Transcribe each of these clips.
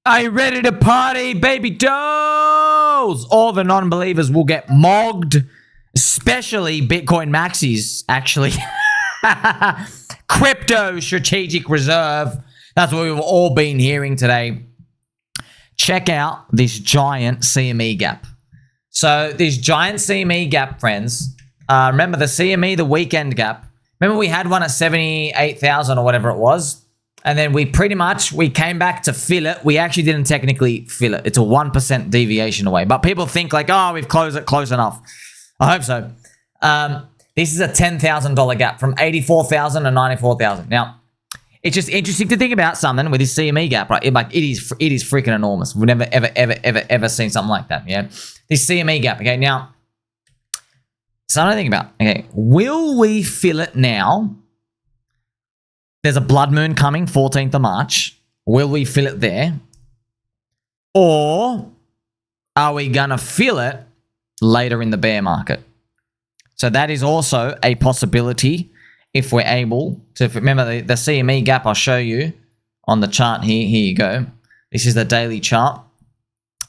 Are you ready to party, baby dolls? All the non-believers will get mogged, especially Bitcoin maxis, actually. Crypto strategic reserve. That's what we've all been hearing today. Check out this giant CME gap. So this giant CME gap, friends. Remember the CME, the weekend gap. Remember we had one at 78,000 or whatever it was. And then we came back to fill it. We actually didn't technically fill it. It's a 1% deviation away. But people think like, oh, we've closed it close enough. I hope so. This is a $10,000 gap from 84,000 to 94,000. Now, it's just interesting to think about something with this CME gap, right? It is freaking enormous. We've never, ever seen something like that, yeah? This CME gap, okay? Now, something to think about, okay? Will we fill it now? There's a blood moon coming, 14th of March. Will we fill it there? Or are we going to fill it later in the bear market? So that is also a possibility if we're able to. Remember the CME gap I'll show you on the chart here. Here you go. This is the daily chart.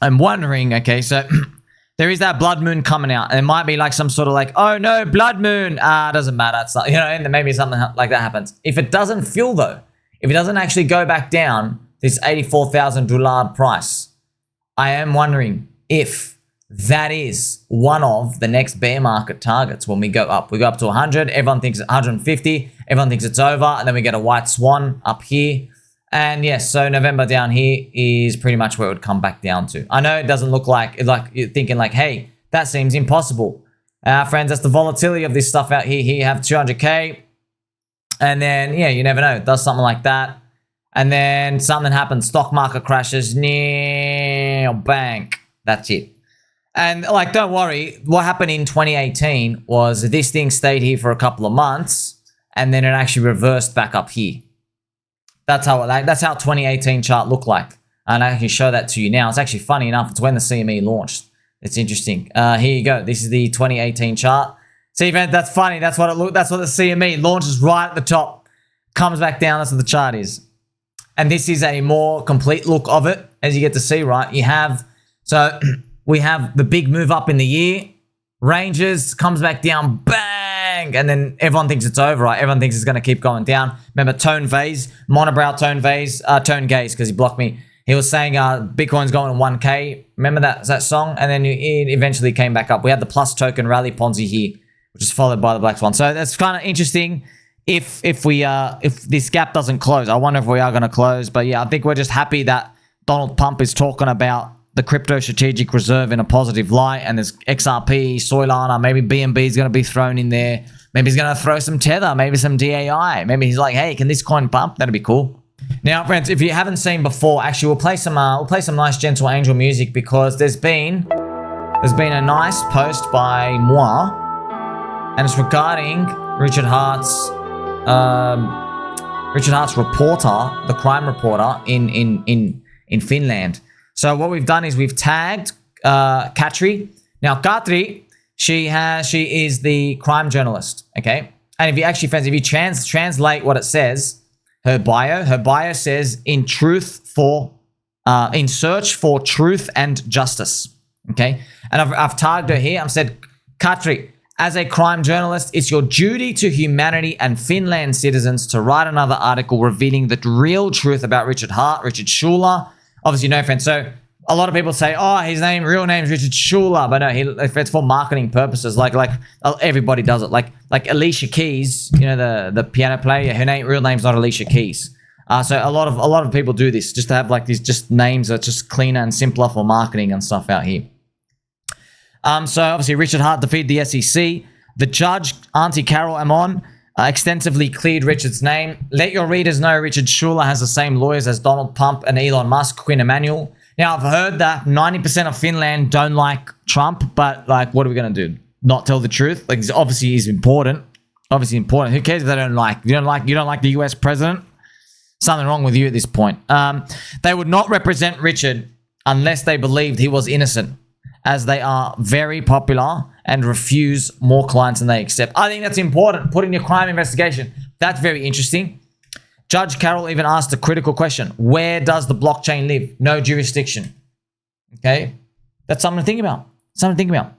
I'm wondering, okay, so there is that blood moon coming out. And it might be like some sort of like, oh no, blood moon. Doesn't matter. It's not, and maybe something like that happens. If it doesn't fill though, if it doesn't actually go back down this $84,000 price, I am wondering if that is one of the next bear market targets when we go up. We go up to 100. Everyone thinks it's 150. Everyone thinks it's over. And then we get a white swan up here. And yes, so November down here is pretty much where it would come back down to. I know it doesn't look like you're thinking like, hey, that seems impossible. Friends, that's the volatility of this stuff out here. Here you have 200K. And then, yeah, you never know. It does something like that. And then something happens. Stock market crashes. Bang. That's it. And like, don't worry. What happened in 2018 was this thing stayed here for a couple of months. And then it actually reversed back up here. That's how 2018 chart looked like. And I can show that to you now. It's actually funny enough. It's when the CME launched. It's interesting. Here you go. This is the 2018 chart. See, man, that's funny. That's what it looked. That's what the CME launches right at the top. Comes back down. That's what the chart is. And this is a more complete look of it. As you get to see, right? So we have the big move up in the year. Ranges, comes back down. Bang. And then everyone thinks it's over, right? Everyone thinks it's going to keep going down. Remember Tone Vase, monobrow Tone Vase, Tone Gaze, because he blocked me. He was saying Bitcoin's going to 1K. Remember that song? And then it eventually came back up. We had the plus token rally Ponzi here, which is followed by the black swan. So that's kind of interesting if this gap doesn't close. I wonder if we are going to close. But yeah, I think we're just happy that Donald Pump is talking about the crypto strategic reserve in a positive light, and there's XRP, Solana, maybe BNB is going to be thrown in there. Maybe he's going to throw some Tether, maybe some DAI. Maybe he's like, hey, can this coin pump? That'd be cool. Now, friends, if you haven't seen before, actually, we'll play some nice gentle angel music, because there's been a nice post by moi, and it's regarding Richard Hart's reporter, the crime reporter in Finland. So what we've done is we've tagged Katri. Now, Katri, she is the crime journalist, okay? And if you actually, friends, if you translate what it says, her bio says in search for truth and justice, okay? And I've tagged her here. I've said, Katri, as a crime journalist, it's your duty to humanity and Finland citizens to write another article revealing the real truth about Richard Hart, Richard Schuler. Obviously, no, friends. So a lot of people say, oh, his real name is Richard Schuler, but no, it's for marketing purposes. Like everybody does it. Like Alicia Keys, the piano player. Her real name's not Alicia Keys. So a lot of people do this just to have like these just names that are just cleaner and simpler for marketing and stuff out here. So obviously Richard Hart defeated the SEC. The judge, Auntie Carol Amon, extensively cleared Richard's name. Let your readers know Richard Schuler has the same lawyers as Donald Pump and Elon Musk, Quinn Emanuel. Now, I've heard that 90% of Finland don't like Trump, but like, what are we going to do? Not tell the truth? Like, obviously he's important. Obviously important. Who cares if they don't like? You don't like the US president? Something wrong with you at this point. They would not represent Richard unless they believed he was innocent, as they are very popular and refuse more clients than they accept. I think that's important. Put in your crime investigation. That's very interesting. Judge Carroll even asked a critical question. Where does the blockchain live? No jurisdiction. Okay? That's something to think about. Something to think about.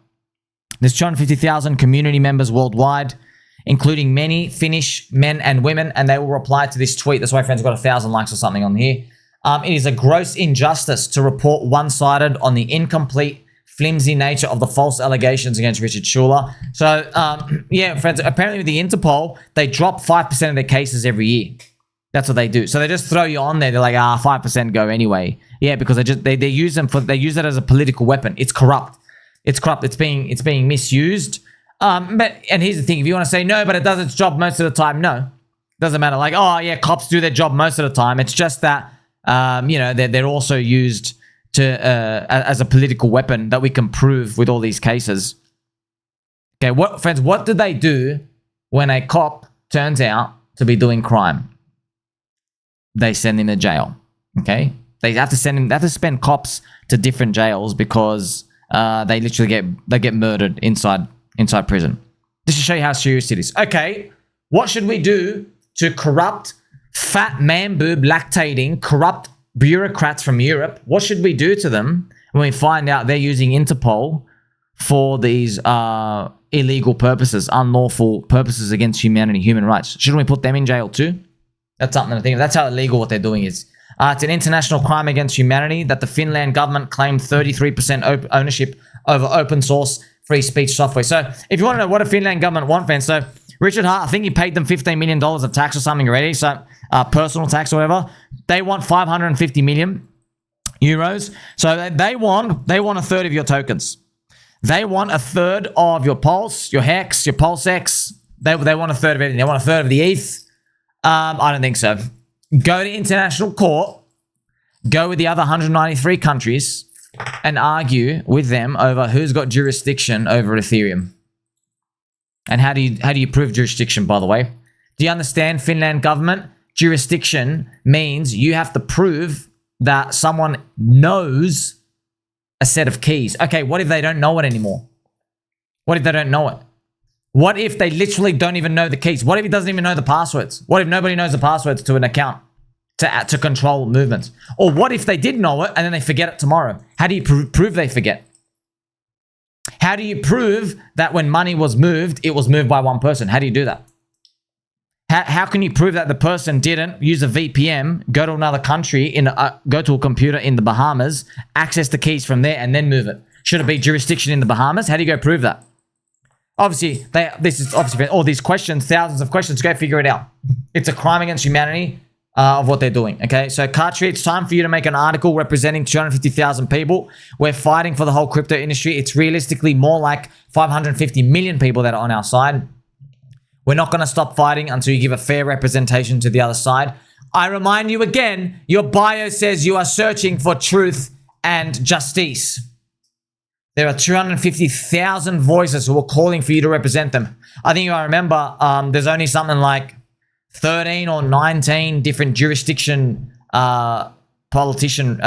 There's 250,000 community members worldwide, including many Finnish men and women, and they will reply to this tweet. That's why friends got 1,000 likes or something on here. It is a gross injustice to report one-sided on the incomplete, flimsy nature of the false allegations against Richard Schuller. So, yeah, friends, apparently with the Interpol, they drop 5% of their cases every year. That's what they do. So they just throw you on there. They're like, 5% go anyway. Yeah, because they use it as a political weapon. It's corrupt. It's corrupt. It's being misused. And here's the thing: if you want to say no, but it does its job most of the time, no, doesn't matter. Like, oh yeah, cops do their job most of the time. It's just that they're also used to as a political weapon that we can prove with all these cases. Okay, what do they do when a cop turns out to be doing crime? They send him to jail. Okay, they have to spend cops to different jails because they literally get murdered inside prison. Just to show you how serious it is. Okay, what should we do to corrupt, fat man boob lactating, corrupt bureaucrats from Europe? What should we do to them when we find out they're using Interpol for these illegal purposes, unlawful purposes against humanity, human rights? Shouldn't we put them in jail too? That's something to think of. That's how illegal what they're doing is. It's an international crime against humanity that the Finland government claimed 33% ownership over open source free speech software. So if you want to know what a Finland government want, fans, so Richard Hart, I think he paid them $15 million of tax or something already, so personal tax or whatever. They want 550 million euros. So they want a third of your tokens. They want a third of your Pulse, your Hex, your PulseX. They want a third of everything. They want a third of the ETH. I don't think so. Go to international court, go with the other 193 countries and argue with them over who's got jurisdiction over Ethereum. And how do you prove jurisdiction, by the way? Do you understand, Finland government? Jurisdiction means you have to prove that someone knows a set of keys. Okay, what if they don't know it anymore? What if they don't know it? What if they literally don't even know the keys? What if he doesn't even know the passwords? What if nobody knows the passwords to an account to control movements? Or what if they did know it and then they forget it tomorrow? How do you prove they forget? How do you prove that when money was moved, it was moved by one person? How do you do that? How can you prove that the person didn't use a VPN, go to another country, go to a computer in the Bahamas, access the keys from there, and then move it? Should it be jurisdiction in the Bahamas? How do you go prove that? Obviously, this is obviously all these questions, thousands of questions. Go figure it out. It's a crime against humanity of what they're doing. Okay, so Katri, it's time for you to make an article representing 250,000 people. We're fighting for the whole crypto industry. It's realistically more like 550 million people that are on our side. We're not going to stop fighting until you give a fair representation to the other side. I remind you again, your bio says you are searching for truth and justice. There are 250,000 voices who are calling for you to represent them. I think I remember there's only something like 13 or 19 different jurisdiction politician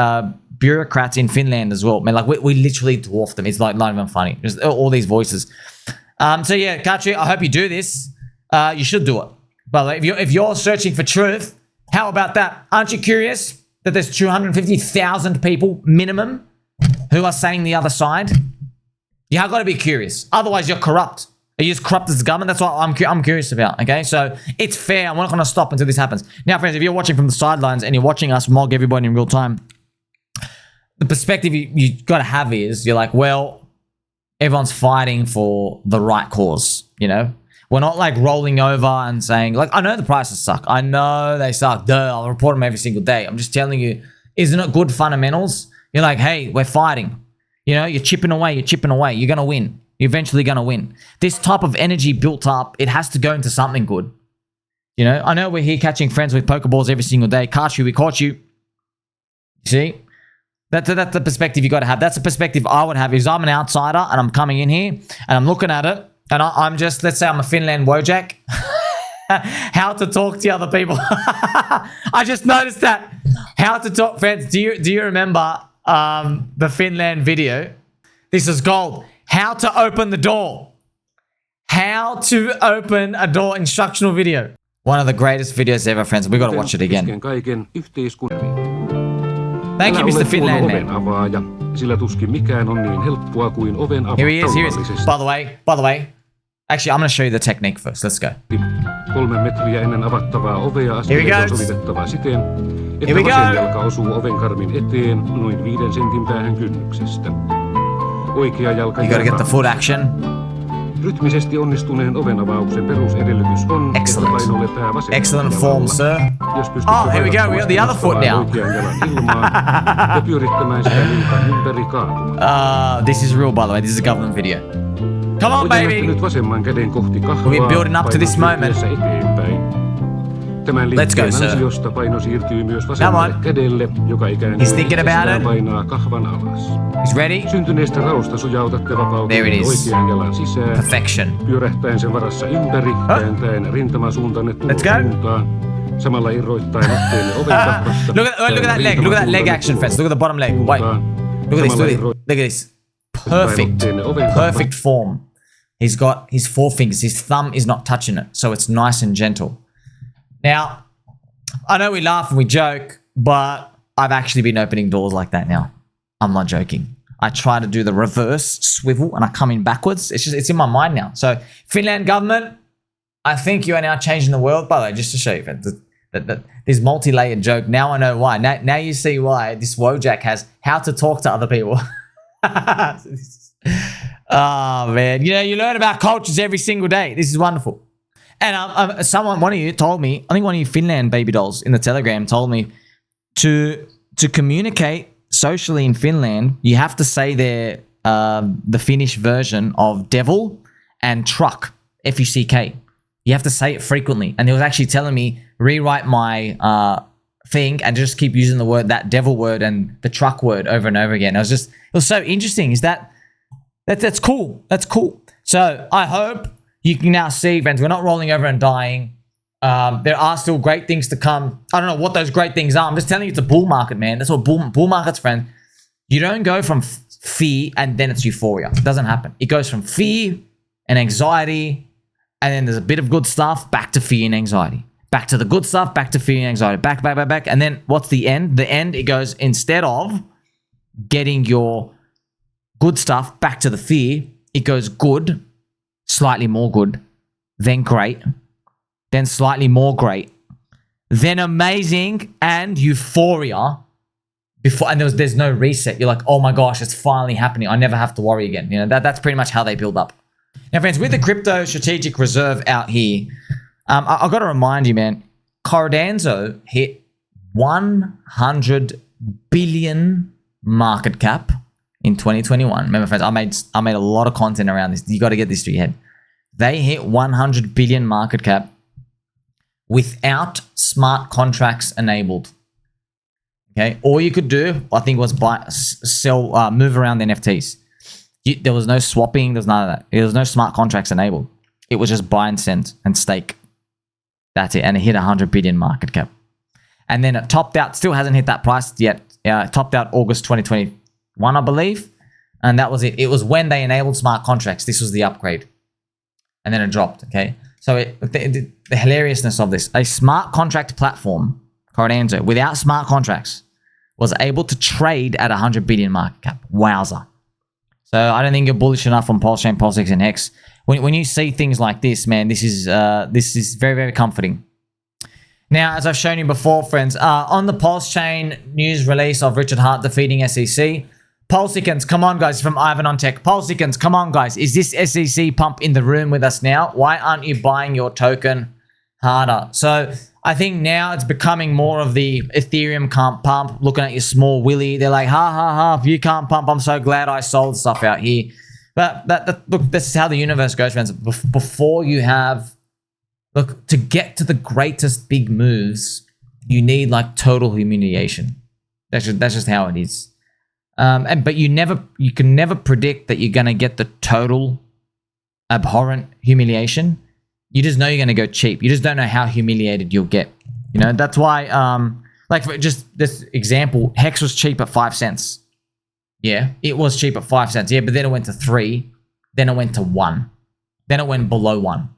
bureaucrats in Finland as well. Man, like we literally dwarf them. It's like not even funny. Just all these voices. So yeah, Katri, I hope you do this. You should do it. But if you're searching for truth, how about that? Aren't you curious that there's 250,000 people minimum who are saying the other side? You have got to be curious. Otherwise, you're corrupt. Are you as corrupt as the government? That's what I'm curious about, okay? So it's fair. I'm not going to stop until this happens. Now, friends, if you're watching from the sidelines and you're watching us mog everybody in real time, the perspective you got to have is you're like, well, everyone's fighting for the right cause, you know? We're not like rolling over and saying, like, I know the prices suck. I know they suck. Duh, I'll report them every single day. I'm just telling you, isn't it good fundamentals? You're like, hey, we're fighting. You know, you're chipping away. You're going to win. You're eventually going to win. This type of energy built up, it has to go into something good. You know, I know we're here catching friends with Pokeballs every single day. Katri, we caught you. You see? That's the perspective you got to have. That's the perspective I would have is I'm an outsider and I'm coming in here and I'm looking at it and I'm just, let's say I'm a Finland Wojak. How to talk to other people. I just noticed that. How to talk, friends. Do you remember the Finland video? This is gold. How to open the door. How to open a door instructional video. One of the greatest videos ever, friends. We gotta watch it again. Thank you, Mr. Finland, man. Avaaja, sillä tuskin mikään on niin helppoa kuin oven avata Here he is. By the way. Actually, I'm gonna show you the technique first. Let's go. 3 metriä ennen avattavaa ovea askeleet on sovitettava siten, että vasen jalka osuu ovenkarmin eteen noin 5 sentin päähän kynnyksestä. Oikea jalka you gotta get the foot action. Rytmisesti onnistuneen ovenavauksen perusedellytys on, että painolle pää vasemmalla Excellent form, sir. Oh, here we go. We got the other foot now. Oikean jalan ilmaan ja pyörittämään sitä rinta ympäri kaatumaan. This is real, by the way. This is a government video. Come on, baby. Nyt vasemman käden kohti kahvaa. We're building up to this moment. Tämän liikkeen ansiosta paino siirtyy myös vasemmalle kädelle, joka ikään kuin painaa kahvan alas. He's ready. Syntyneestä raosta sujautatte vapauteen oikean jalan sisään. Perfection. Pyörähtäen sen varassa ympäri, kääntäen rintamasuuntanne suuntaan. Samalla irroittaen otteenne oven kahvasta. Look at that leg. Look at that leg action, friends. Look at the bottom leg. Wait. Look at this. Perfect form. He's got his forefingers. His thumb is not touching it, so it's nice and gentle. Now, I know we laugh and we joke, but I've actually been opening doors like that now. I'm not joking. I try to do the reverse swivel and I come in backwards. It's in my mind now. So, Finland government, I think you are now changing the world. By the way, just to show you this multi-layered joke. Now I know why. Now you see why this Wojak has how to talk to other people. Oh man, you learn about cultures every single day. This is wonderful. And one of you told me, I think one of you Finland baby dolls in the Telegram told me to communicate socially in Finland, you have to say the Finnish version of devil and truck, F-U-C-K. You have to say it frequently. And he was actually telling me, rewrite my thing and just keep using that devil word and the truck word over and over again. It was so interesting. That's cool. That's cool. So I hope you can now see, friends, we're not rolling over and dying. There are still great things to come. I don't know what those great things are. I'm just telling you it's a bull market, man. That's what bull markets, friend. You don't go from fear and then it's euphoria. It doesn't happen. It goes from fear and anxiety, and then there's a bit of good stuff, back to fear and anxiety. Back to the good stuff, back to fear and anxiety. Back. And then what's the end? The end, it goes, instead of getting your good stuff back to the fear, it goes good, slightly more good, then great, then slightly more great, then amazing, and euphoria before, and there's no reset. You're like, oh my gosh, it's finally happening. I never have to worry again. That's pretty much how they build up. Now, friends, with the crypto strategic reserve out here, I've got to remind you, man, Cardanzo hit 100 billion market cap in 2021. Remember, friends, I made a lot of content around this. You got to get this to your head. They hit 100 billion market cap without smart contracts enabled. Okay, all you could do, I think, was move around the NFTs. There was no swapping. There's none of that. There was no smart contracts enabled. It was just buy and send and stake. That's it, and it hit 100 billion market cap. And then it topped out. Still hasn't hit that price yet. It topped out August 2021, I believe, and that was it. It was when they enabled smart contracts. This was the upgrade, and then it dropped. Okay, so the hilariousness of this: a smart contract platform, Cardanzo, without smart contracts, was able to trade at 100 billion market cap. Wowza! So I don't think you're bullish enough on PulseChain, PulseX, and Hex. When you see things like this, man, this is very, very comforting. Now, as I've shown you before, friends, on the PulseChain news release of Richard Hart defeating SEC, PulseChains, come on, guys, from Ivan on Tech. PulseChains, come on, guys. Is this SEC pump in the room with us now? Why aren't you buying your token harder? So I think now it's becoming more of the Ethereum can't pump, looking at your small willy. They're like, ha, if you can't pump, I'm so glad I sold stuff out here. But look, this is how the universe goes, friends. Before you have, look, to get to the greatest big moves, you need like total humiliation. That's just how it is. But you can never predict that you're gonna get the total abhorrent humiliation. You just know you're gonna go cheap. You just don't know how humiliated you'll get. That's why, like for just this example, Hex was cheap at 5 cents. Yeah, it was cheap at 5 cents. Yeah, but then it went to 3, then it went to 1, then it went below 1.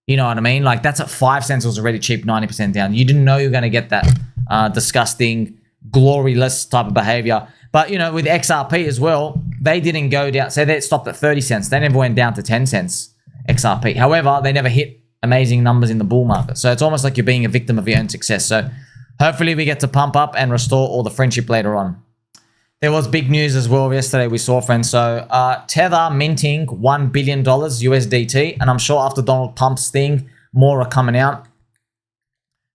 You know what I mean? Like that's at 5 cents, it was already cheap, 90% down. You didn't know you were going to get that disgusting, gloryless type of behavior. But, you know, with XRP as well, they didn't go down. So they stopped at 30 cents. They never went down to 10 cents, XRP. However, they never hit amazing numbers in the bull market. So it's almost like you're being a victim of your own success. So hopefully we get to pump up and restore all the friendship later on. There was big news as well yesterday we saw, friends. So Tether minting $1 billion USDT. And I'm sure after Donald Trump's thing, more are coming out.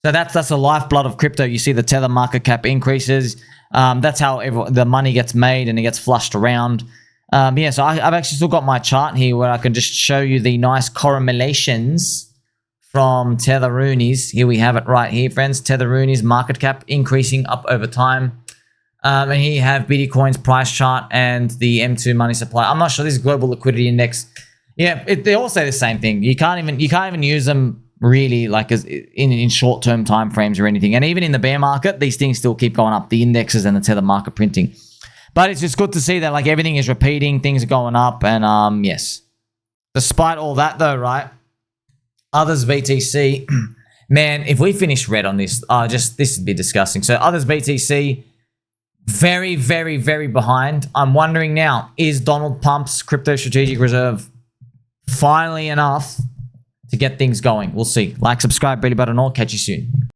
So that's the lifeblood of crypto. You see the Tether market cap increases. That's how the money gets made and it gets flushed around. Yeah, so I've actually still got my chart here where I can just show you the nice correlations from Tether Roonies. Here we have it right here, friends. Tether Roonies market cap increasing up over time. And here you have Bitcoin's price chart and the M2 money supply. I'm not sure this is global liquidity index. Yeah, they all say the same thing. You can't even use them really like as in short-term time frames or anything. And even in the bear market, these things still keep going up, the indexes and the Tether market printing. But it's just good to see that like everything is repeating, things are going up, and yes. Despite all that though, right? Others BTC, man, if we finish red on this, this would be disgusting. So others BTC, very, very, very behind. I'm wondering now, is Donald Trump's crypto strategic reserve finally enough to get things going? We'll see. Like, subscribe, belly button, all. Catch you soon.